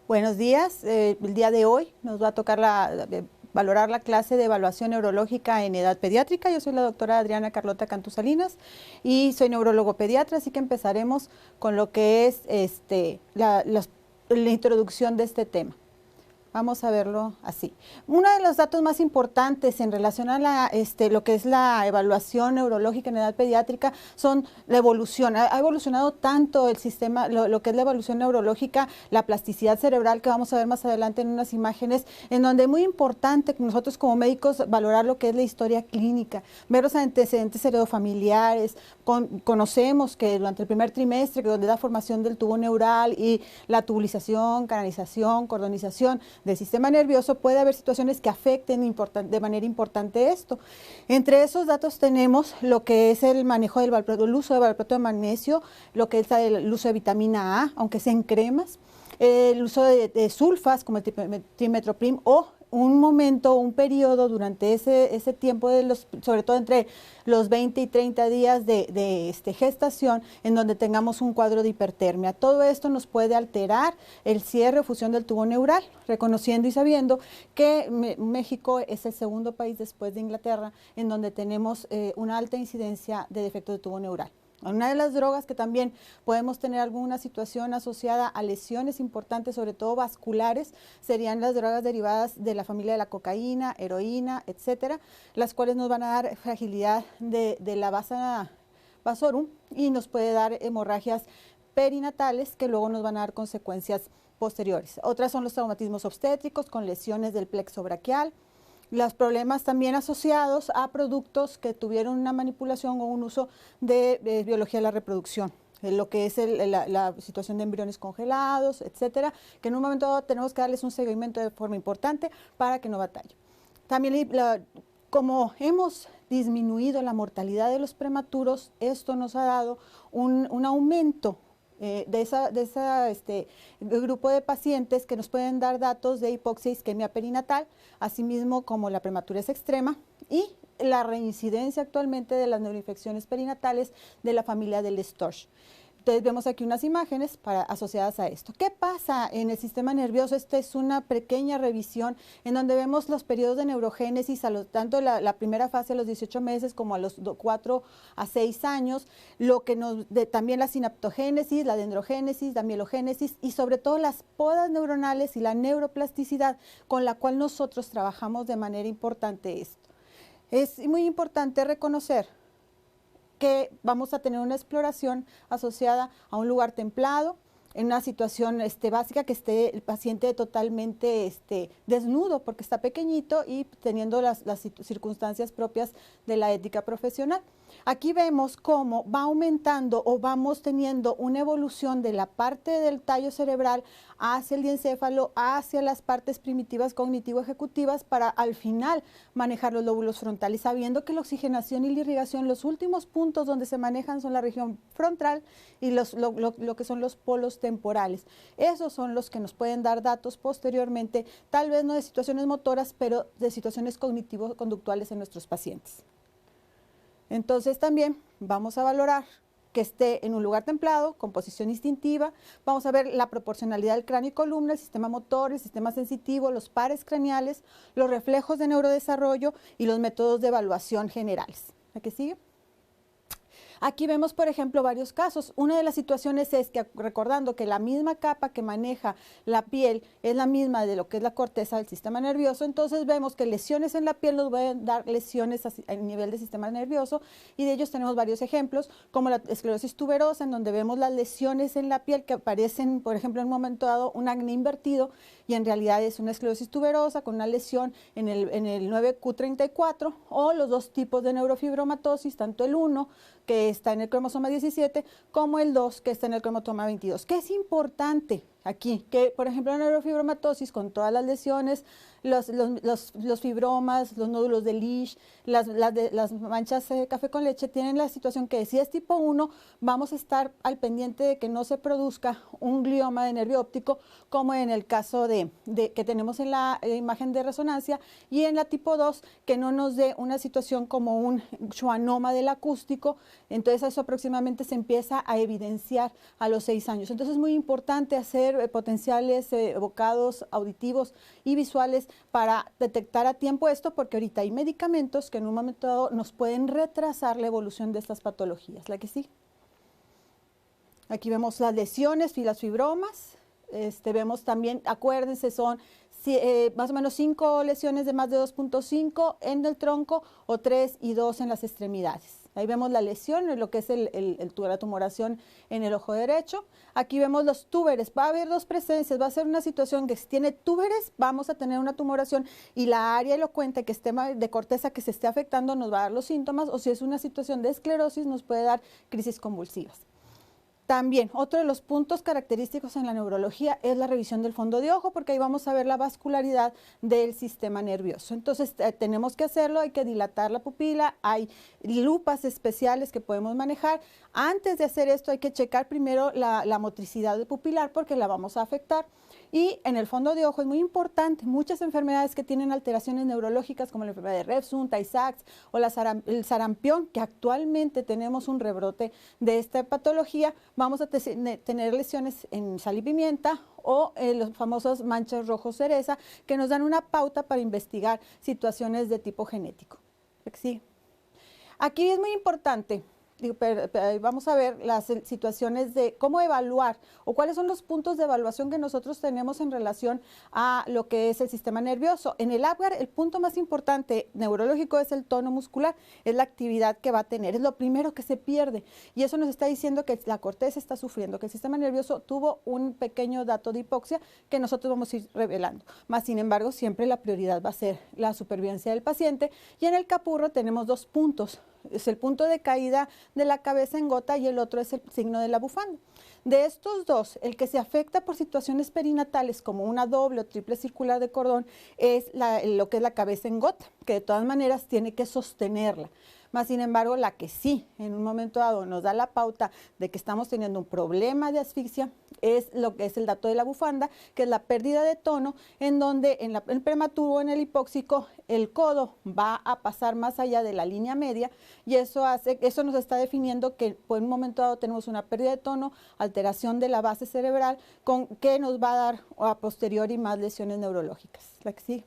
Buenos días. El día de hoy nos va a tocar valorar la clase de evaluación neurológica en edad pediátrica. Yo soy la doctora Adriana Carlota Cantú Salinas y soy neurólogo pediatra, así que empezaremos con lo que es la introducción de este tema. Vamos a verlo así. Uno de los datos más importantes en relación a lo que es la evaluación neurológica en edad pediátrica son la evolución. Ha evolucionado tanto el sistema, lo que es la evolución neurológica, la plasticidad cerebral, que vamos a ver más adelante en unas imágenes, en donde es muy importante nosotros como médicos valorar lo que es la historia clínica, ver los antecedentes heredofamiliares. Conocemos que durante el primer trimestre, que donde da formación del tubo neural y la tubulización, canalización, cordonización del sistema nervioso, puede haber situaciones que afecten de manera importante esto. Entre esos datos tenemos lo que es el manejo del uso de valproato de magnesio, lo que es el uso de vitamina A, aunque sea en cremas, el uso de sulfas como el trimetoprim o un periodo durante ese tiempo, sobre todo entre los 20 y 30 días de gestación, en donde tengamos un cuadro de hipertermia. Todo esto nos puede alterar el cierre o fusión del tubo neural, reconociendo y sabiendo que México es el segundo país después de Inglaterra en donde tenemos una alta incidencia de defecto de tubo neural. Una de las drogas que también podemos tener alguna situación asociada a lesiones importantes, sobre todo vasculares, serían las drogas derivadas de la familia de la cocaína, heroína, etcétera, las cuales nos van a dar fragilidad de la vasa vasorum y nos puede dar hemorragias perinatales que luego nos van a dar consecuencias posteriores. Otras son los traumatismos obstétricos con lesiones del plexo braquial, los problemas también asociados a productos que tuvieron una manipulación o un uso de biología de la reproducción, lo que es la situación de embriones congelados, etcétera, que en un momento dado tenemos que darles un seguimiento de forma importante para que no batalle. También como hemos disminuido la mortalidad de los prematuros, esto nos ha dado un aumento de ese grupo de pacientes que nos pueden dar datos de hipoxia e isquemia perinatal, asimismo como la prematurez extrema y la reincidencia actualmente de las neuroinfecciones perinatales de la familia del Storch. Entonces vemos aquí unas imágenes asociadas a esto. ¿Qué pasa en el sistema nervioso? Esta es una pequeña revisión en donde vemos los periodos de neurogénesis, tanto la primera fase a los 18 meses como a los 4 a 6 años, también la sinaptogénesis, la dendrogénesis, la mielogénesis y sobre todo las podas neuronales y la neuroplasticidad con la cual nosotros trabajamos de manera importante esto. Es muy importante reconocer que vamos a tener una exploración asociada a un lugar templado, en una situación básica, que esté el paciente totalmente desnudo porque está pequeñito y teniendo las circunstancias propias de la ética profesional. Aquí vemos cómo va aumentando o vamos teniendo una evolución de la parte del tallo cerebral hacia el diencéfalo, hacia las partes primitivas cognitivo-ejecutivas para al final manejar los lóbulos frontales, sabiendo que la oxigenación y la irrigación, los últimos puntos donde se manejan son la región frontal y lo que son los polos temporales. Esos son los que nos pueden dar datos posteriormente, tal vez no de situaciones motoras, pero de situaciones cognitivo-conductuales en nuestros pacientes. Entonces también vamos a valorar que esté en un lugar templado, con posición instintiva. Vamos a ver la proporcionalidad del cráneo y columna, el sistema motor, el sistema sensitivo, los pares craneales, los reflejos de neurodesarrollo y los métodos de evaluación generales. ¿La que sigue? Aquí vemos, por ejemplo, varios casos. Una de las situaciones es que, recordando que la misma capa que maneja la piel es la misma de lo que es la corteza del sistema nervioso, entonces vemos que lesiones en la piel nos pueden dar lesiones a nivel del sistema nervioso y de ellos tenemos varios ejemplos, como la esclerosis tuberosa, en donde vemos las lesiones en la piel que aparecen, por ejemplo, en un momento dado un acné invertido y en realidad es una esclerosis tuberosa con una lesión en el 9q34 o los dos tipos de neurofibromatosis, tanto el 1 que está en el cromosoma 17, como el 2, que está en el cromosoma 22. ¿Qué es importante aquí? Que, por ejemplo, la neurofibromatosis, con todas las lesiones, los fibromas, los nódulos de Lisch, las manchas de café con leche, tienen la situación que si es tipo 1, vamos a estar al pendiente de que no se produzca un glioma de nervio óptico, como en el caso que tenemos en la imagen de resonancia, y en la tipo 2, que no nos dé una situación como un schwannoma del acústico. Entonces eso aproximadamente se empieza a evidenciar a los 6 años. Entonces es muy importante hacer ver potenciales evocados, auditivos y visuales para detectar a tiempo esto, porque ahorita hay medicamentos que en un momento dado nos pueden retrasar la evolución de estas patologías. La que sí. Aquí vemos las lesiones y las fibromas. Vemos también, acuérdense, son más o menos 5 lesiones de más de 2.5 en el tronco o 3 y 2 en las extremidades. Ahí vemos la lesión, lo que es la tumoración en el ojo derecho. Aquí vemos los túberes. Va a haber dos presencias. Va a ser una situación que si tiene túberes, vamos a tener una tumoración y la área elocuente que esté de corteza que se esté afectando nos va a dar los síntomas, o si es una situación de esclerosis nos puede dar crisis convulsivas. También, otro de los puntos característicos en la neurología es la revisión del fondo de ojo, porque ahí vamos a ver la vascularidad del sistema nervioso. Entonces, tenemos que hacerlo, hay que dilatar la pupila, hay lupas especiales que podemos manejar. Antes de hacer esto, hay que checar primero la motricidad pupilar, porque la vamos a afectar. Y en el fondo de ojo es muy importante, muchas enfermedades que tienen alteraciones neurológicas como la enfermedad de Refsum, Tay-Sachs o el sarampión, que actualmente tenemos un rebrote de esta patología, vamos a tener lesiones en sal y pimienta o los famosos manchas rojos cereza, que nos dan una pauta para investigar situaciones de tipo genético. Sí. Aquí es muy importante. Vamos a ver las situaciones de cómo evaluar o cuáles son los puntos de evaluación que nosotros tenemos en relación a lo que es el sistema nervioso. En el Apgar, el punto más importante neurológico es el tono muscular, es la actividad que va a tener, es lo primero que se pierde, y eso nos está diciendo que la corteza está sufriendo, que el sistema nervioso tuvo un pequeño dato de hipoxia que nosotros vamos a ir revelando. Más sin embargo, siempre la prioridad va a ser la supervivencia del paciente, y en el capurro tenemos dos puntos. Es el punto de caída de la cabeza en gota y el otro es el signo de la bufanda. De estos dos, el que se afecta por situaciones perinatales como una doble o triple circular de cordón es lo que es la cabeza en gota, que de todas maneras tiene que sostenerla. Más sin embargo, la que sí, en un momento dado, nos da la pauta de que estamos teniendo un problema de asfixia es lo que es el dato de la bufanda, que es la pérdida de tono, en donde en el prematuro, en el hipóxico, el codo va a pasar más allá de la línea media, y eso nos está definiendo que por un momento dado tenemos una pérdida de tono, alteración de la base cerebral, que nos va a dar a posteriori más lesiones neurológicas. La que sigue.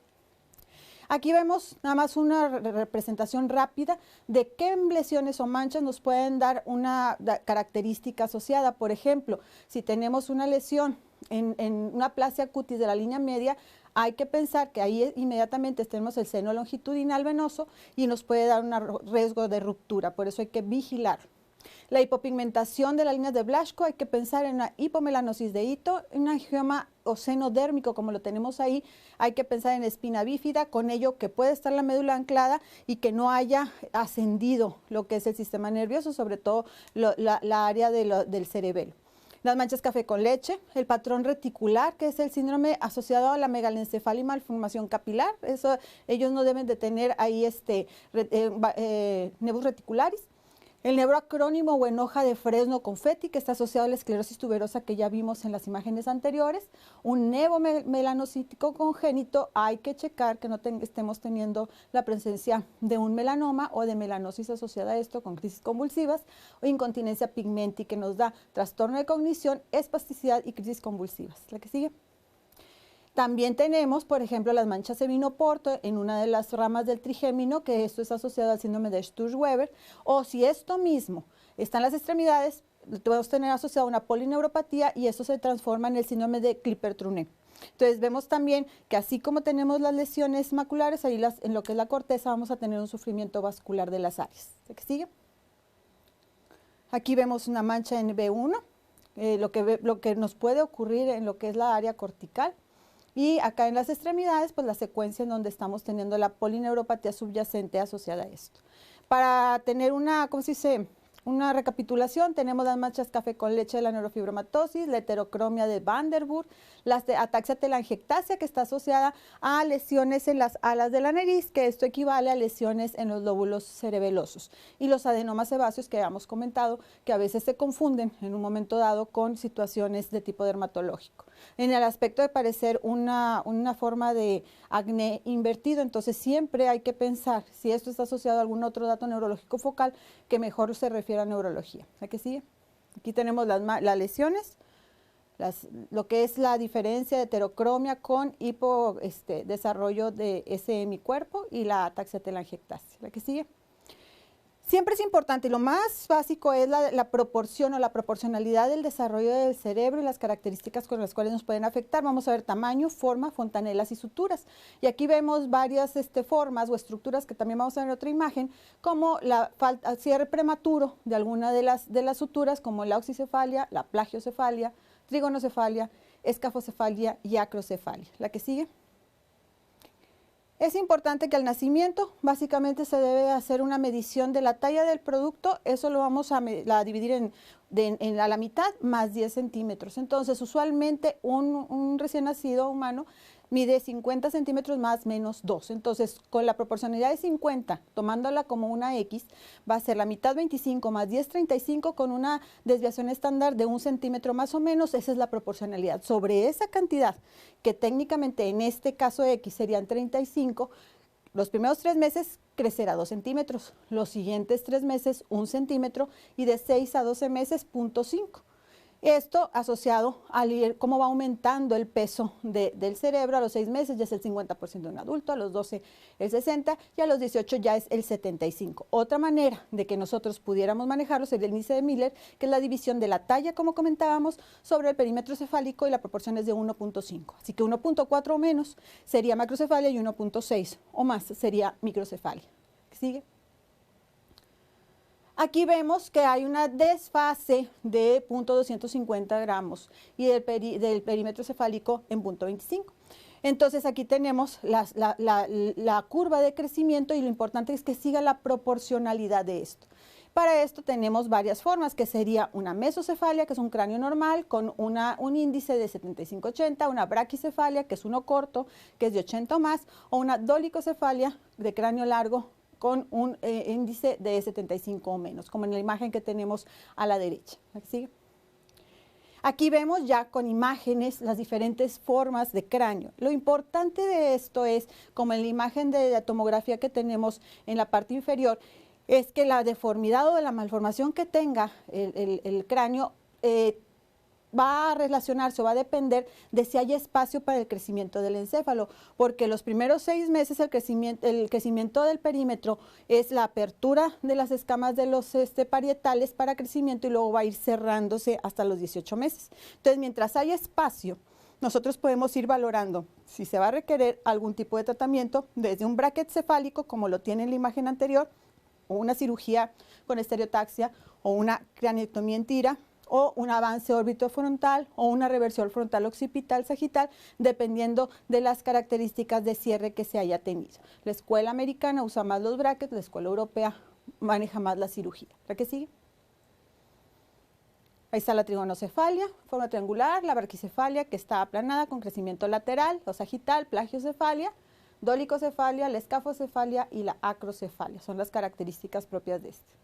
Aquí vemos nada más una representación rápida de qué lesiones o manchas nos pueden dar una característica asociada. Por ejemplo, si tenemos una lesión en una plasia cutis de la línea media, hay que pensar que ahí inmediatamente tenemos el seno longitudinal venoso y nos puede dar un riesgo de ruptura, por eso hay que vigilar. La hipopigmentación de las líneas de Blaschko, hay que pensar en una hipomelanosis de hito, un angioma o seno dérmico como lo tenemos ahí, hay que pensar en espina bífida, con ello que puede estar la médula anclada y que no haya ascendido lo que es el sistema nervioso, sobre todo la área del cerebelo. Las manchas café con leche, el patrón reticular, que es el síndrome asociado a la megalencefalia y malformación capilar, eso ellos no deben de tener ahí nevus reticularis. El neuroacrónimo o en hoja de fresno confeti, que está asociado a la esclerosis tuberosa que ya vimos en las imágenes anteriores. Un nevo melanocítico congénito, hay que checar que no estemos teniendo la presencia de un melanoma o de melanosis asociada a esto con crisis convulsivas, o incontinencia pigmenti, que nos da trastorno de cognición, espasticidad y crisis convulsivas. La que sigue. También tenemos, por ejemplo, las manchas de vinoporto en una de las ramas del trigémino, que esto es asociado al síndrome de Sturge-Weber, o si esto mismo está en las extremidades, podemos tener asociado una polineuropatía y esto se transforma en el síndrome de Klippert-Trenaunay. Entonces vemos también que así como tenemos las lesiones maculares, ahí en lo que es la corteza vamos a tener un sufrimiento vascular de las áreas. ¿Qué sigue? Aquí vemos una mancha en B1, lo que nos puede ocurrir en lo que es la área cortical. Y acá en las extremidades, pues la secuencia en donde estamos teniendo la polineuropatía subyacente asociada a esto. Para tener ¿cómo se dice? Una recapitulación, tenemos las manchas café con leche de la neurofibromatosis, la heterocromia de Van der Burg, la ataxia telangiectasia, que está asociada a lesiones en las alas de la nariz, que esto equivale a lesiones en los lóbulos cerebelosos, y los adenomas sebáceos que habíamos comentado, que a veces se confunden en un momento dado con situaciones de tipo dermatológico. En el aspecto de parecer una forma de acné invertido, entonces siempre hay que pensar si esto está asociado a algún otro dato neurológico focal que mejor se refiere a neurología. ¿A qué sigue? Aquí tenemos las lesiones, lo que es la diferencia de heterocromia con desarrollo de ese hemicuerpo y la ataxia telangiectasia. La que sigue. Siempre es importante, y lo más básico es la proporción o la proporcionalidad del desarrollo del cerebro y las características con las cuales nos pueden afectar. Vamos a ver tamaño, forma, fontanelas y suturas. Y aquí vemos varias formas o estructuras que también vamos a ver en otra imagen, como cierre prematuro de alguna de las suturas, como la oxicefalia, la plagiocefalia, trigonocefalia, escafocefalia y acrocefalia. La que sigue. Es importante que al nacimiento básicamente se debe hacer una medición de la talla del producto, eso lo vamos a dividir a la mitad más 10 centímetros. Entonces usualmente un recién nacido humano mide 50 centímetros más menos 2. Entonces con la proporcionalidad de 50, tomándola como una X, va a ser la mitad 25 más 10, 35 con una desviación estándar de 1 centímetro más o menos. Esa es la proporcionalidad. Sobre esa cantidad, que técnicamente en este caso X serían 35, los primeros 3 meses crecerá 2 centímetros, los siguientes 3 meses 1 centímetro y de 6 a 12 meses 0.5. Esto asociado a cómo va aumentando el peso del cerebro. A los 6 meses ya es el 50% de un adulto, a los 12 el 60% y a los 18 ya es el 75%. Otra manera de que nosotros pudiéramos manejarlo sería el índice de Miller, que es la división de la talla, como comentábamos, sobre el perímetro cefálico, y la proporción es de 1.5. Así que 1.4 o menos sería macrocefalia y 1.6 o más sería microcefalia. ¿Sigue? Aquí vemos que hay una desfase de 0.250 gramos y del perímetro cefálico en 0.25. Entonces aquí tenemos la curva de crecimiento, y lo importante es que siga la proporcionalidad de esto. Para esto tenemos varias formas, que sería una mesocefalia, que es un cráneo normal con un índice de 75-80, una braquicefalia, que es uno corto, que es de 80 o más, o una dolicocefalia de cráneo largo con un índice de 75 o menos, como en la imagen que tenemos a la derecha. ¿Sigue? Aquí vemos ya con imágenes las diferentes formas de cráneo. Lo importante de esto es, como en la imagen de la tomografía que tenemos en la parte inferior, es que la deformidad o la malformación que tenga el cráneo va a relacionarse o va a depender de si hay espacio para el crecimiento del encéfalo, porque los primeros 6 meses el crecimiento del perímetro es la apertura de las escamas de los parietales para crecimiento, y luego va a ir cerrándose hasta los 18 meses. Entonces, mientras haya espacio, nosotros podemos ir valorando si se va a requerir algún tipo de tratamiento, desde un bracket cefálico, como lo tiene en la imagen anterior, o una cirugía con estereotaxia, o una craniectomía en tira, o un avance orbitofrontal, o una reversión frontal occipital sagital, dependiendo de las características de cierre que se haya tenido. La escuela americana usa más los brackets, la escuela europea maneja más la cirugía. ¿La que sigue? Ahí está la trigonocefalia, forma triangular, la braquicefalia, que está aplanada con crecimiento lateral, o sagital, plagiocefalia, dolicocefalia, la escafocefalia y la acrocefalia. Son las características propias de este.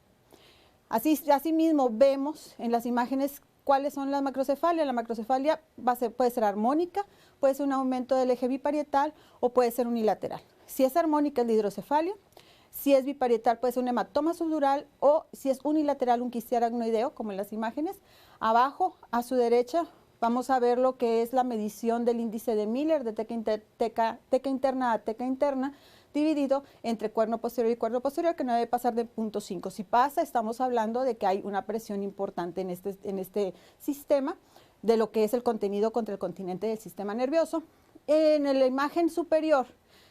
Asimismo, vemos en las imágenes cuáles son las macrocefalias. La macrocefalia puede ser armónica, puede ser un aumento del eje biparietal o puede ser unilateral. Si es armónica es la hidrocefalia, si es biparietal puede ser un hematoma subdural, o si es unilateral un quiste aracnoideo, como en las imágenes. Abajo, a su derecha, vamos a ver lo que es la medición del índice de Miller de teca interna a teca interna, dividido entre cuerno posterior y cuerno posterior, que no debe pasar de 0.5. Si pasa, estamos hablando de que hay una presión importante en este sistema, de lo que es el contenido contra el continente del sistema nervioso. En la imagen superior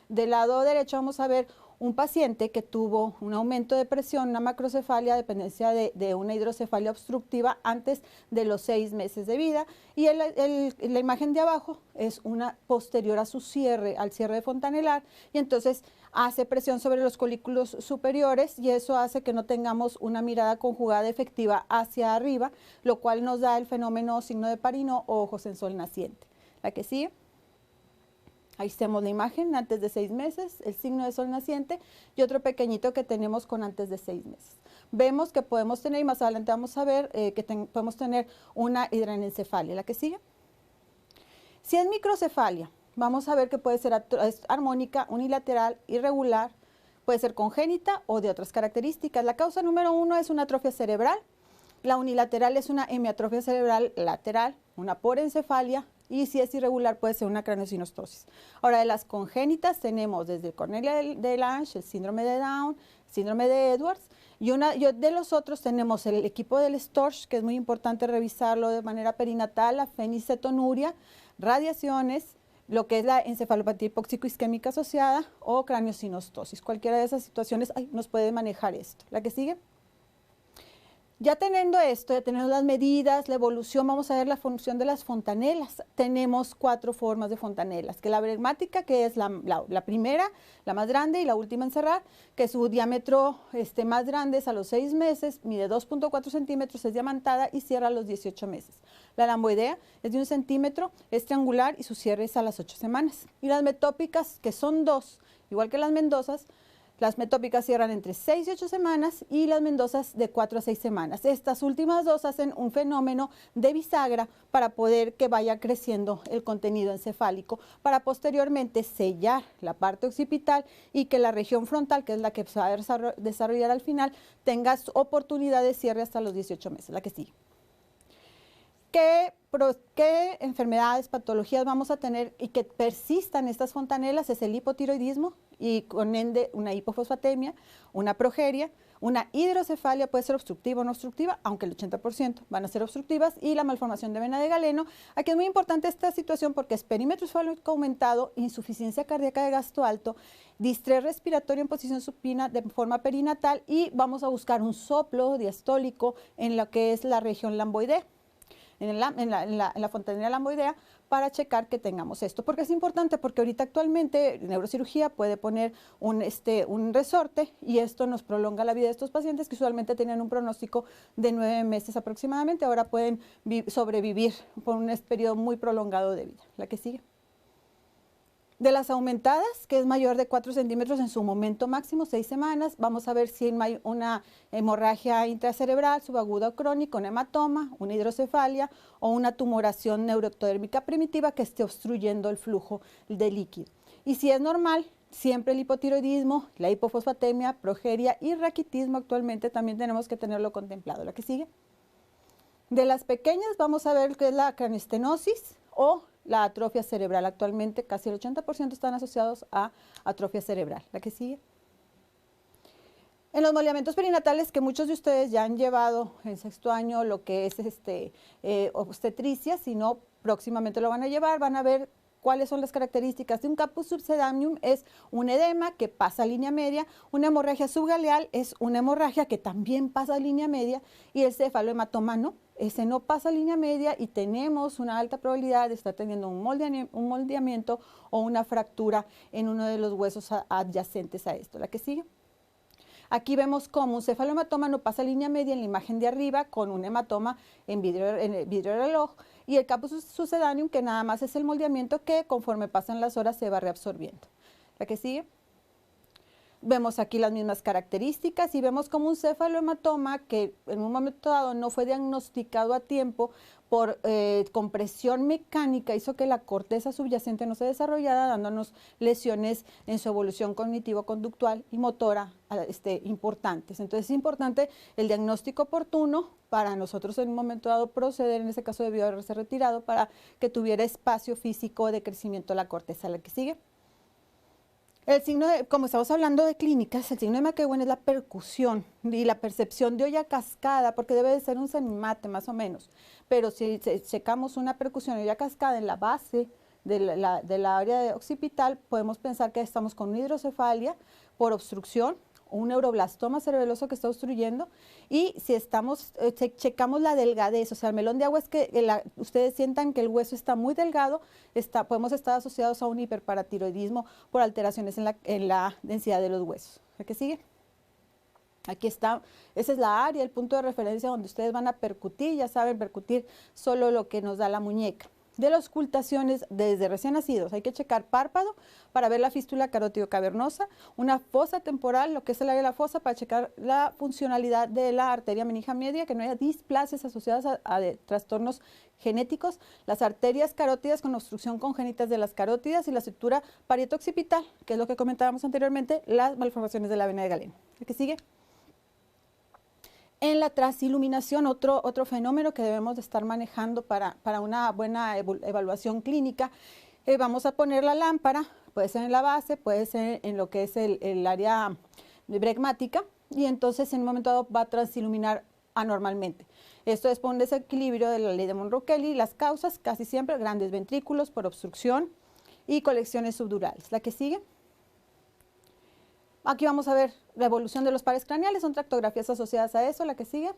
del lado derecho vamos a ver un paciente que tuvo un aumento de presión, una macrocefalia, dependencia de una hidrocefalia obstructiva antes de los 6 meses de vida, y la imagen de abajo es una posterior a su cierre, al cierre fontanelar, y entonces hace presión sobre los colículos superiores, y eso hace que no tengamos una mirada conjugada efectiva hacia arriba, lo cual nos da el fenómeno signo de Pareto o ojos en sol naciente. La que sigue. Ahí tenemos la imagen antes de 6 meses, el signo de sol naciente, y otro pequeñito que tenemos con antes de 6 meses. Vemos que podemos tener, y más adelante vamos a ver, podemos tener una hidranencefalia. ¿La que sigue? Si es microcefalia, vamos a ver que puede ser armónica, unilateral, irregular, puede ser congénita o de otras características. La causa número 1 es una atrofia cerebral. La unilateral es una hemiatrofia cerebral lateral, una porencefalia, y si es irregular puede ser una craneosinostosis. Ahora, de las congénitas tenemos desde Cornelia de Lange, el síndrome de Down, síndrome de Edwards, y de los otros tenemos el equipo del Storch, que es muy importante revisarlo de manera perinatal, la fenicetonuria, radiaciones, lo que es la encefalopatía hipóxico-isquémica asociada o craneosinostosis. Cualquiera de esas situaciones nos puede manejar esto. ¿La que sigue? Ya teniendo esto, ya tenemos las medidas, la evolución, vamos a ver la función de las fontanelas. Tenemos 4 formas de fontanelas, que la bregmática, que es la primera, la más grande, y la última en cerrar, que su diámetro más grande es a los 6 meses, mide 2.4 centímetros, es diamantada y cierra a los 18 meses. La lamboidea es de 1 centímetro, es triangular y su cierre es a las 8 semanas. Y las metópicas, que son 2, igual que las mendozas, las metópicas cierran entre 6 y 8 semanas y las mendozas de 4 a 6 semanas. Estas últimas 2 hacen un fenómeno de bisagra para poder que vaya creciendo el contenido encefálico, para posteriormente sellar la parte occipital y que la región frontal, que es la que se va a desarrollar al final, tenga oportunidad de cierre hasta los 18 meses, la que sigue. ¿Qué enfermedades, patologías vamos a tener y que persistan estas fontanelas? Es el hipotiroidismo y con ende una hipofosfatemia, una progeria, una hidrocefalia, puede ser obstructiva o no obstructiva, aunque el 80% van a ser obstructivas, y la malformación de vena de Galeno. Aquí es muy importante esta situación porque es perímetro encefálico aumentado, insuficiencia cardíaca de gasto alto, distrés respiratorio en posición supina de forma perinatal, y vamos a buscar un soplo diastólico en lo que es la región lamboidea, en la fontanela lamboidea, para checar que tengamos esto. Porque es importante, porque ahorita actualmente neurocirugía puede poner un resorte, y esto nos prolonga la vida de estos pacientes que usualmente tenían un pronóstico de 9 meses aproximadamente, ahora pueden sobrevivir por un periodo muy prolongado de vida. La que sigue. De las aumentadas, que es mayor de 4 centímetros en su momento máximo, 6 semanas, vamos a ver si hay una hemorragia intracerebral, subaguda o crónica, un hematoma, una hidrocefalia o una tumoración neuroectodérmica primitiva que esté obstruyendo el flujo de líquido. Y si es normal, siempre el hipotiroidismo, la hipofosfatemia, progeria y raquitismo actualmente también tenemos que tenerlo contemplado. La que sigue. De las pequeñas vamos a ver qué es la cranioestenosis o la atrofia cerebral. Actualmente casi el 80% están asociados a atrofia cerebral. La que sigue. En los moleamientos perinatales, que muchos de ustedes ya han llevado en 6º año lo que es obstetricia, si no, próximamente lo van a llevar, van a ver cuáles son las caracterísicas de un caput subsedaneum. Es un edema que pasa a línea media, una hemorragia subgaleal es una hemorragia que también pasa a línea media, y el cefalohematoma no. Ese no pasa a línea media y tenemos una alta probabilidad de estar teniendo un moldeamiento o una fractura en uno de los huesos adyacentes a esto. La que sigue. Aquí vemos cómo un cefalohematoma no pasa a línea media en la imagen de arriba, con un hematoma en el vidrio del reloj, y el caput succedaneum, que nada más es el moldeamiento que conforme pasan las horas se va reabsorbiendo. La que sigue. Vemos aquí las mismas características y vemos como un cefalohematoma que en un momento dado no fue diagnosticado a tiempo por compresión mecánica, hizo que la corteza subyacente no se desarrollara, dándonos lesiones en su evolución cognitivo-conductual y motora importantes. Entonces es importante el diagnóstico oportuno para nosotros en un momento dado proceder, en ese caso debió haberse retirado, para que tuviera espacio físico de crecimiento de la corteza. La que sigue. El signo como estamos hablando de clínicas, el signo de McEwen es la percusión y la percepción de olla cascada, porque debe de ser un semimate más o menos. Pero si checamos una percusión de olla cascada en la base de la área occipital, podemos pensar que estamos con una hidrocefalia por obstrucción, un neuroblastoma cerebeloso que está obstruyendo, y si estamos, checamos la delgadez, o sea, el melón de agua es que ustedes sientan que el hueso está muy delgado, podemos estar asociados a un hiperparatiroidismo por alteraciones en la densidad de los huesos. ¿A qué sigue? Aquí está, esa es la área, el punto de referencia donde ustedes van a percutir, ya saben, percutir solo lo que nos da la muñeca. De las ocultaciones desde recién nacidos, hay que checar párpado para ver la fístula carótido cavernosa, una fosa temporal, lo que es el área de la fosa, para checar la funcionalidad de la arteria meningia media, que no haya displasias asociadas a trastornos genéticos, las arterias carótidas con obstrucción congénitas de las carótidas y la estructura parieto-occipital, que es lo que comentábamos anteriormente, las malformaciones de la vena de Galeno. ¿El que sigue? En la transiluminación, otro fenómeno que debemos de estar manejando para una buena evaluación clínica, vamos a poner la lámpara, puede ser en la base, puede ser en lo que es el área bregmática, y entonces en un momento dado va a transiluminar anormalmente. Esto es por un desequilibrio de la ley de Monroe-Kelly. Las causas casi siempre grandes ventrículos por obstrucción y colecciones subdurales. La que sigue. Aquí vamos a ver la evolución de los pares craneales, son tractografías asociadas a eso. La que sigue.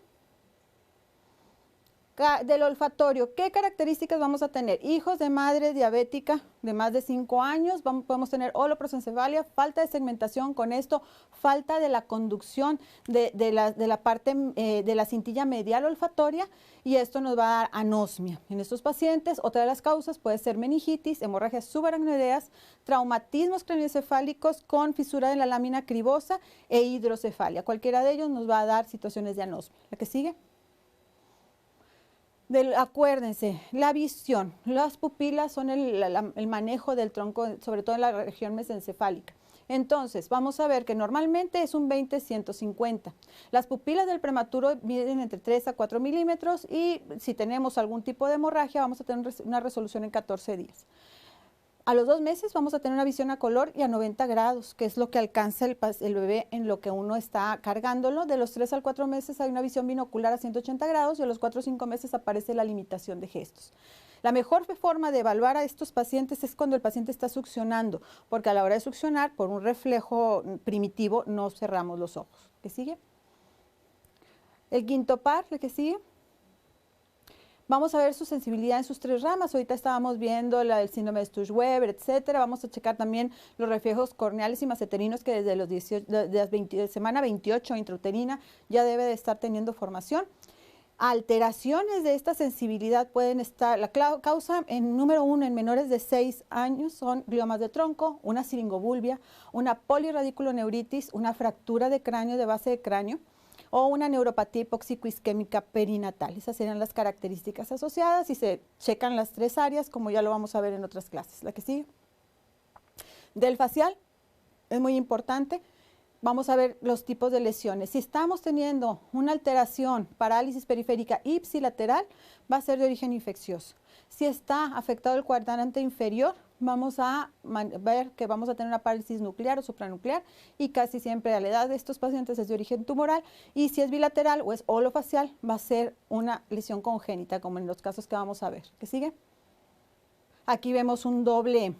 Del olfatorio, ¿qué características vamos a tener? Hijos de madre diabética de más de 5 años, podemos tener holoprosencefalia, falta de segmentación con esto, falta de la conducción de la parte de la cintilla medial olfatoria, y esto nos va a dar anosmia. En estos pacientes, otra de las causas puede ser meningitis, hemorragias subaracnoideas, traumatismos craneoencefálicos con fisura de la lámina cribosa e hidrocefalia. Cualquiera de ellos nos va a dar situaciones de anosmia. ¿La que sigue? Acuérdense, la visión, las pupilas son el manejo del tronco, sobre todo en la región mesencefálica. Entonces, vamos a ver que normalmente es un 20-150. Las pupilas del prematuro miden entre 3 a 4 milímetros, y si tenemos algún tipo de hemorragia vamos a tener una resolución en 14 días. A los 2 meses vamos a tener una visión a color y a 90 grados, que es lo que alcanza el bebé en lo que uno está cargándolo. De los 3 al 4 meses hay una visión binocular a 180 grados, y a los 4 o 5 meses aparece la limitación de gestos. La mejor forma de evaluar a estos pacientes es cuando el paciente está succionando, porque a la hora de succionar, por un reflejo primitivo, no cerramos los ojos. ¿Qué sigue? El quinto par, ¿el que sigue? Vamos a ver su sensibilidad en sus 3 ramas. Ahorita estábamos viendo el síndrome de Sturge-Weber, etcétera. Vamos a checar también los reflejos corneales y maceterinos, que desde los de semana 28 intrauterina ya debe de estar teniendo formación. Alteraciones de esta sensibilidad pueden estar, la causa número 1 en menores de 6 años son gliomas de tronco, una siringobulbia, una polirradiculoneuritis, una fractura de cráneo, de base de cráneo, o una neuropatía hipóxico-isquémica perinatal. Esas serían las características asociadas, y se checan las 3 áreas, como ya lo vamos a ver en otras clases. La que sigue. Del facial, es muy importante. Vamos a ver los tipos de lesiones. Si estamos teniendo una alteración, parálisis periférica ipsilateral, va a ser de origen infeccioso. Si está afectado el cuadrante inferior, vamos a ver que vamos a tener una parálisis nuclear o supranuclear, y casi siempre a la edad de estos pacientes es de origen tumoral. Y si es bilateral o es holofacial, va a ser una lesión congénita, como en los casos que vamos a ver. ¿Qué sigue? Aquí vemos un doble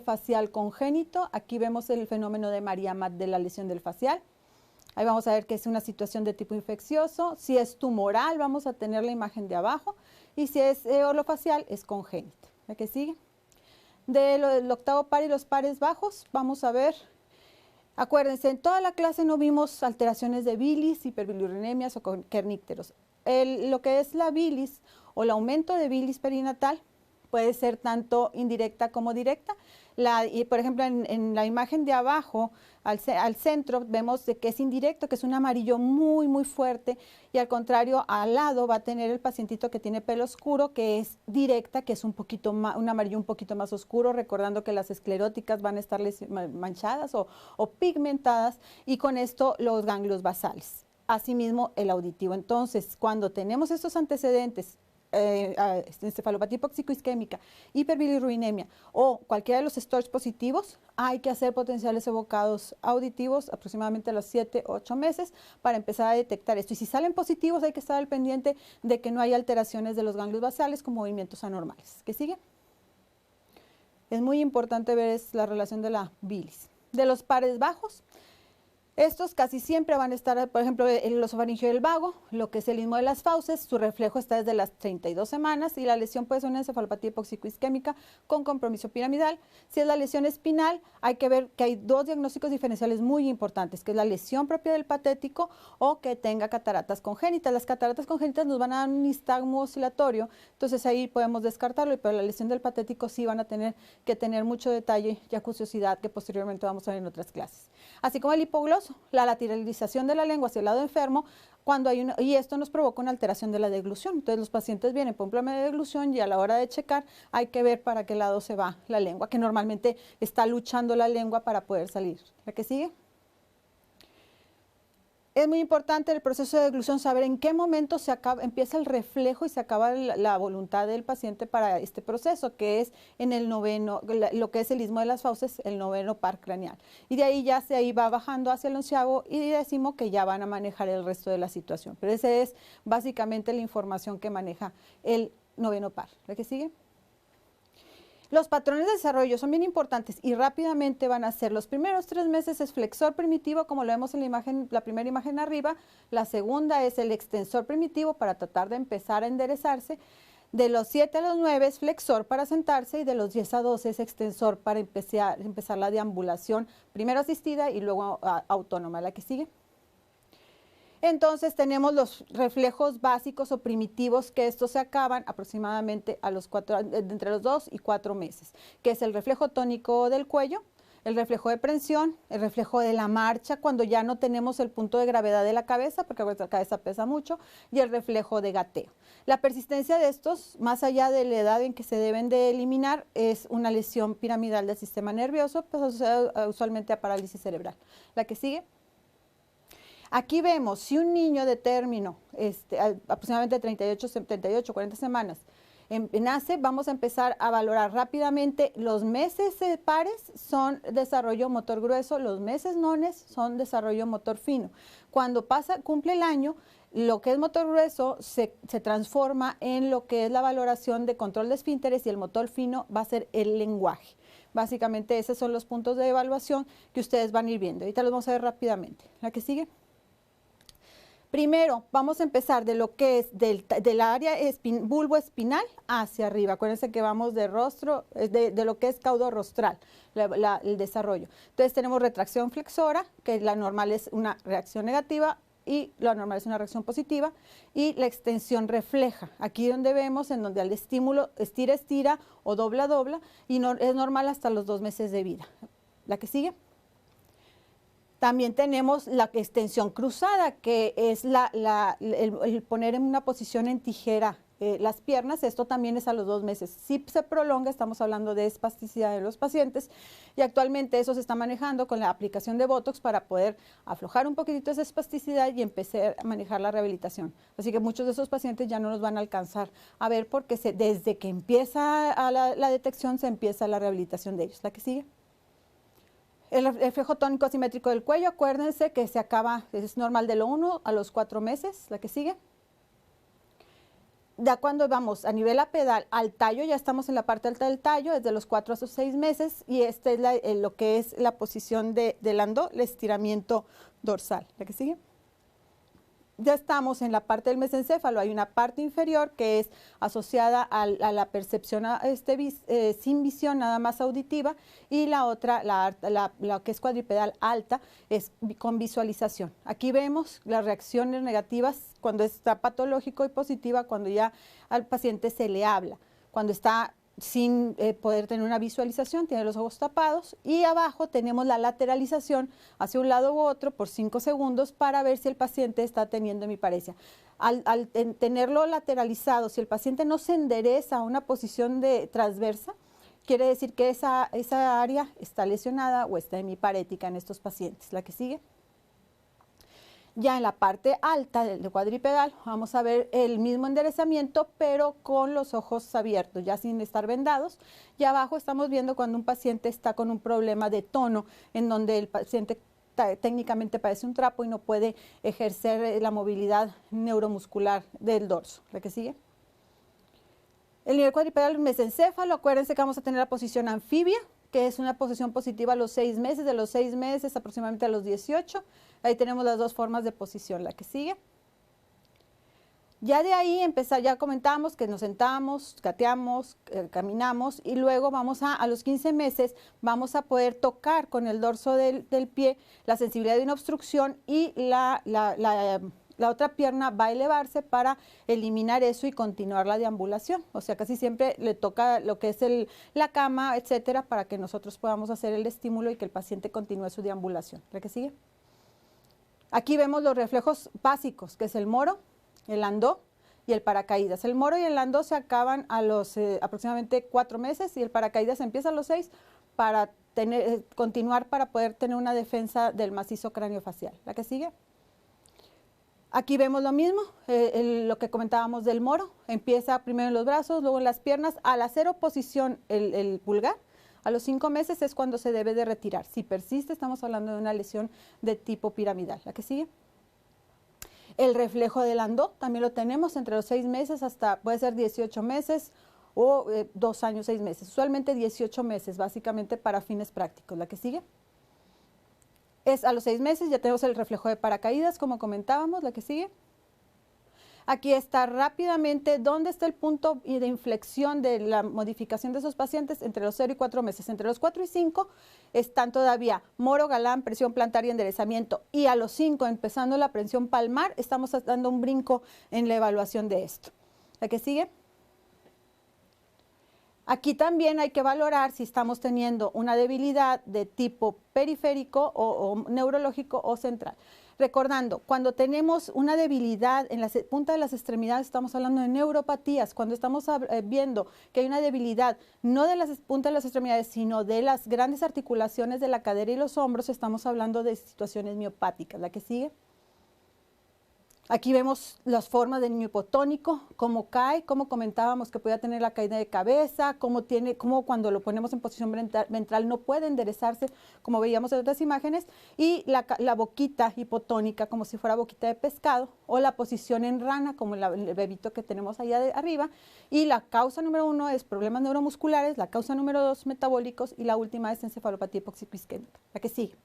facial congénito. Aquí vemos el fenómeno de María-Mat de la lesión del facial. Ahí vamos a ver que es una situación de tipo infeccioso. Si es tumoral, vamos a tener la imagen de abajo, y si es holofacial, es congénito. ¿La que sigue? Del octavo par y los pares bajos, vamos a ver, acuérdense, en toda la clase no vimos alteraciones de bilis, hiperbilirurinemias o kernícteros. Lo que es la bilis o el aumento de bilis perinatal puede ser tanto indirecta como directa. Y por ejemplo, en la imagen de abajo, al centro, vemos de que es indirecto, que es un amarillo muy, muy fuerte, y al contrario, al lado va a tener el pacientito que tiene pelo oscuro, que es directa, que es un amarillo un poquito más oscuro, recordando que las escleróticas van a estar manchadas o pigmentadas, y con esto los ganglios basales. Asimismo, el auditivo. Entonces, cuando tenemos estos antecedentes, encefalopatía hipóxico-isquémica, hiperbilirubinemia o cualquiera de los STORCH positivos, hay que hacer potenciales evocados auditivos aproximadamente a los 7 o 8 meses para empezar a detectar esto. Y si salen positivos, hay que estar al pendiente de que no haya alteraciones de los ganglios basales con movimientos anormales. ¿Qué sigue? Es muy importante ver la relación de la bilis. De los pares bajos, estos casi siempre van a estar, por ejemplo, el osofaringio del vago, lo que es el istmo de las fauces, su reflejo está desde las 32 semanas, y la lesión puede ser una encefalopatía hipóxico-isquémica con compromiso piramidal. Si es la lesión espinal, hay que ver que hay 2 diagnósticos diferenciales muy importantes, que es la lesión propia del patético o que tenga cataratas congénitas. Las cataratas congénitas nos van a dar un nistagmo oscilatorio, entonces ahí podemos descartarlo, pero la lesión del patético sí van a tener que tener mucho detalle y acuciosidad, que posteriormente vamos a ver en otras clases. Así como el hipogloso, la lateralización de la lengua hacia el lado enfermo, y esto nos provoca una alteración de la deglución. Entonces los pacientes vienen por un problema de deglución, y a la hora de checar hay que ver para qué lado se va la lengua, que normalmente está luchando la lengua para poder salir. ¿La que sigue? Es muy importante el proceso de deglución saber en qué momento empieza el reflejo y se acaba la voluntad del paciente para este proceso, que es en el noveno, lo que es el istmo de las fauces, el noveno par craneal. Y de ahí ya se ahí va bajando hacia el onceavo y décimo, que ya van a manejar el resto de la situación. Pero esa es básicamente la información que maneja el noveno par. ¿La que sigue? Los patrones de desarrollo son bien importantes y rápidamente van a ser: los primeros 3 meses es flexor primitivo, como lo vemos en la imagen, la primera imagen arriba. La segunda es el extensor primitivo para tratar de empezar a enderezarse. De los 7 a los 9 es flexor para sentarse, y de los 10 a 12 es extensor para empezar la deambulación, primero asistida y luego autónoma. La que sigue. Entonces tenemos los reflejos básicos o primitivos, que estos se acaban aproximadamente a los entre los 2 y 4 meses, que es el reflejo tónico del cuello, el reflejo de prensión, el reflejo de la marcha cuando ya no tenemos el punto de gravedad de la cabeza, porque la cabeza pesa mucho, y el reflejo de gateo. La persistencia de estos, más allá de la edad en que se deben de eliminar, es una lesión piramidal del sistema nervioso, pues asociada usualmente a parálisis cerebral. La que sigue. Aquí vemos, si un niño de término, aproximadamente 38, 40 semanas, nace, vamos a empezar a valorar rápidamente. Los meses pares son desarrollo motor grueso, los meses nones son desarrollo motor fino. Cuando cumple el año, lo que es motor grueso se transforma en lo que es la valoración de control de esfínteres, y el motor fino va a ser el lenguaje. Básicamente esos son los puntos de evaluación que ustedes van a ir viendo. Ahorita los vamos a ver rápidamente. ¿La que sigue? Primero, vamos a empezar de lo que es del área bulboespinal hacia arriba. Acuérdense que vamos de rostro, de lo que es caudo rostral, el desarrollo. Entonces tenemos retracción flexora, que la normal es una reacción negativa y la normal es una reacción positiva, y la extensión refleja. Aquí donde vemos, en donde al estímulo estira o dobla, y es normal hasta los 2 meses de vida. ¿La que sigue? También tenemos la extensión cruzada, que es el poner en una posición en tijera las piernas. Esto también es a los 2 meses. Si se prolonga, estamos hablando de espasticidad de los pacientes, y actualmente eso se está manejando con la aplicación de Botox para poder aflojar un poquitito esa espasticidad y empezar a manejar la rehabilitación. Así que muchos de esos pacientes ya no los van a alcanzar a ver, porque desde que empieza la detección se empieza la rehabilitación de ellos. ¿La que sigue? El reflejo tónico asimétrico del cuello, acuérdense que se acaba, es normal de los 1 a los 4 meses. La que sigue. Ya cuando vamos a nivel apedal al tallo, ya estamos en la parte alta del tallo, desde los 4 a los 6 meses, y este es lo que es la posición del ando, el estiramiento dorsal. La que sigue. Ya estamos en la parte del mesencéfalo. Hay una parte inferior que es asociada a la percepción sin visión, nada más auditiva, y la otra, la que es cuadripedal alta, es con visualización. Aquí vemos las reacciones negativas cuando está patológico, y positiva cuando ya al paciente se le habla. Cuando está sin poder tener una visualización, tiene los ojos tapados, y abajo tenemos la lateralización hacia un lado u otro por 5 segundos para ver si el paciente está teniendo hemiparesia. Al tenerlo lateralizado, si el paciente no se endereza a una posición transversa, quiere decir que esa área está lesionada o está hemiparética en estos pacientes. La que sigue. Ya en la parte alta del cuadripedal vamos a ver el mismo enderezamiento, pero con los ojos abiertos, ya sin estar vendados. Y abajo estamos viendo cuando un paciente está con un problema de tono, en donde el paciente técnicamente parece un trapo y no puede ejercer la movilidad neuromuscular del dorso. ¿La que sigue? El nivel cuadripedal mesencéfalo, acuérdense que vamos a tener la posición anfibia, que es una posición positiva a los 6 meses, de los 6 meses aproximadamente a los 18. Ahí tenemos las 2 formas de posición. La que sigue. Ya de ahí ya comentamos que nos sentamos, gateamos, caminamos, y luego vamos a los 15 meses, vamos a poder tocar con el dorso del pie la sensibilidad de una obstrucción, y la otra pierna va a elevarse para eliminar eso y continuar la deambulación. O sea, casi siempre le toca lo que es la cama, etcétera, para que nosotros podamos hacer el estímulo y que el paciente continúe su deambulación. ¿La que sigue? Aquí vemos los reflejos básicos, que es el moro, el andó y el paracaídas. El moro y el andó se acaban a los aproximadamente 4 meses, y el paracaídas empieza a los 6 para continuar para poder tener una defensa del macizo craneofacial. ¿La que sigue? Aquí vemos lo mismo, lo que comentábamos del moro, empieza primero en los brazos, luego en las piernas, al hacer oposición el pulgar, a los 5 meses es cuando se debe de retirar. Si persiste, estamos hablando de una lesión de tipo piramidal. ¿La que sigue? El reflejo del Landau también lo tenemos entre los 6 meses hasta, puede ser 18 meses o 2 años, 6 meses. Usualmente 18 meses, básicamente para fines prácticos. ¿La que sigue? Es a los 6 meses, ya tenemos el reflejo de paracaídas, como comentábamos. ¿La que sigue? Aquí está rápidamente dónde está el punto de inflexión de la modificación de esos pacientes entre los 0 y 4 meses. Entre los 4 y 5 están todavía moro, galán, presión plantar y enderezamiento. Y a los 5, empezando la presión palmar, estamos dando un brinco en la evaluación de esto. ¿La que sigue? Aquí también hay que valorar si estamos teniendo una debilidad de tipo periférico o neurológico o central. Recordando, cuando tenemos una debilidad en la punta de las extremidades, estamos hablando de neuropatías. Cuando estamos viendo que hay una debilidad, no de las puntas de las extremidades, sino de las grandes articulaciones de la cadera y los hombros, estamos hablando de situaciones miopáticas. ¿La que sigue? Aquí vemos las formas del niño hipotónico, cómo cae, cómo comentábamos que podía tener la caída de cabeza, cómo cuando lo ponemos en posición ventral no puede enderezarse, como veíamos en otras imágenes, y la boquita hipotónica, como si fuera boquita de pescado, o la posición en rana, como el bebito que tenemos allá arriba, y la causa número 1 es problemas neuromusculares, la causa número 2 metabólicos, y la última es encefalopatía hipoxicoisquémica. La que sigue.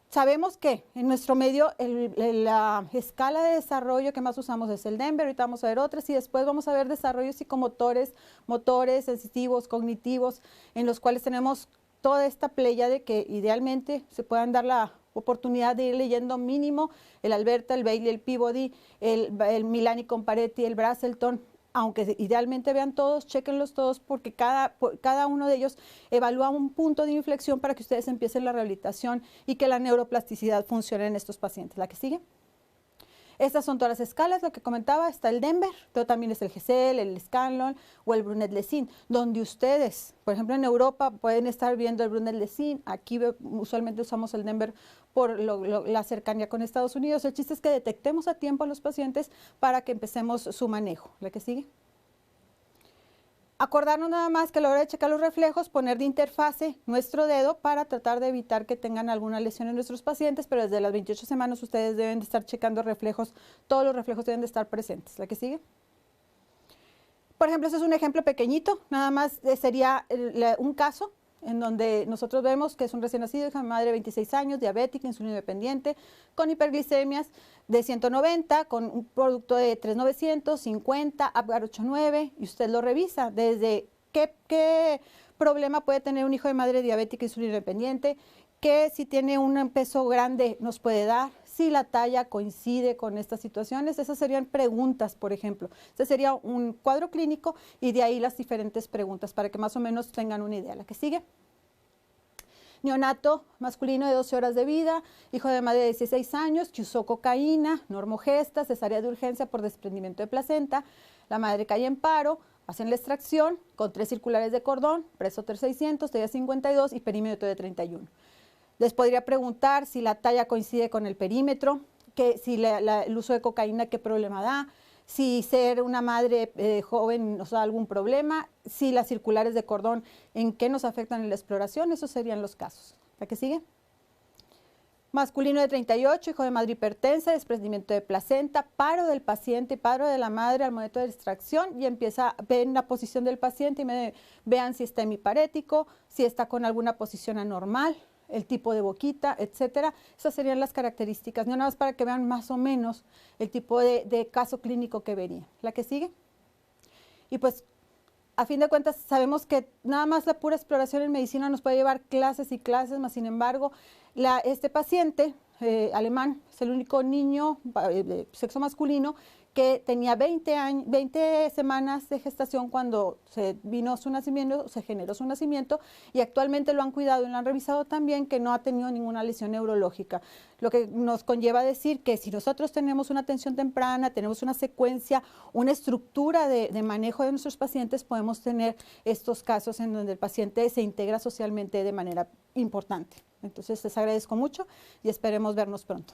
Sabemos que en nuestro medio la escala de desarrollo que más usamos es el Denver, ahorita vamos a ver otras y después vamos a ver desarrollos psicomotores, motores, sensitivos, cognitivos, en los cuales tenemos toda esta playa de que idealmente se puedan dar la oportunidad de ir leyendo mínimo el Alberta, el Bailey, el Peabody, el Milani Comparetti, el Brazelton, aunque idealmente vean todos, chequenlos todos porque cada uno de ellos evalúa un punto de inflexión para que ustedes empiecen la rehabilitación y que la neuroplasticidad funcione en estos pacientes. ¿La que sigue? Estas son todas las escalas, lo que comentaba, está el Denver, pero también es el Gesell, el Scanlon o el Brunet-Lezine, donde ustedes, por ejemplo en Europa, pueden estar viendo el Brunet-Lezine, aquí usualmente usamos el Denver por la cercanía con Estados Unidos. El chiste es que detectemos a tiempo a los pacientes para que empecemos su manejo. ¿La que sigue? Acordarnos nada más que a la hora de checar los reflejos, poner de interfase nuestro dedo para tratar de evitar que tengan alguna lesión en nuestros pacientes, pero desde las 28 semanas ustedes deben de estar checando reflejos, todos los reflejos deben de estar presentes. ¿La que sigue? Por ejemplo, este es un ejemplo pequeñito, nada más sería un caso en donde nosotros vemos que es un recién nacido, hija de madre de 26 años, diabética, insulino dependiente, con hiperglicemias de 190, con un producto de 3,900, 50, Apgar 8,9, y usted lo revisa desde qué problema puede tener un hijo de madre diabética, insulino dependiente, que si tiene un peso grande nos puede dar, si la talla coincide con estas situaciones. Esas serían preguntas, por ejemplo. Este sería un cuadro clínico y de ahí las diferentes preguntas para que más o menos tengan una idea. La que sigue. Neonato masculino de 12 horas de vida, hijo de madre de 16 años, que usó cocaína, normogesta, cesárea de urgencia por desprendimiento de placenta. La madre cae en paro, hacen la extracción con 3 circulares de cordón, preso 600, talla 52 y perímetro de 31. Les podría preguntar si la talla coincide con el perímetro, si el uso de cocaína qué problema da, si ser una madre joven nos da algún problema, si las circulares de cordón en qué nos afectan en la exploración. Esos serían los casos. ¿La que sigue? Masculino de 38, hijo de madre hipertensa, desprendimiento de placenta, paro del paciente y paro de la madre al momento de extracción, y ven la posición del paciente y vean si está hemiparético, si está con alguna posición anormal, el tipo de boquita, etcétera. Esas serían las características, no nada más para que vean más o menos el tipo de caso clínico que vería. ¿La que sigue? Y pues, a fin de cuentas, sabemos que nada más la pura exploración en medicina nos puede llevar clases y clases, más sin embargo, este paciente alemán es el único niño de sexo masculino que tenía 20 semanas de gestación cuando se generó su nacimiento, y actualmente lo han cuidado y lo han revisado también, que no ha tenido ninguna lesión neurológica. Lo que nos conlleva a decir que si nosotros tenemos una atención temprana, tenemos una secuencia, una estructura de manejo de nuestros pacientes, podemos tener estos casos en donde el paciente se integra socialmente de manera importante. Entonces les agradezco mucho y esperemos vernos pronto.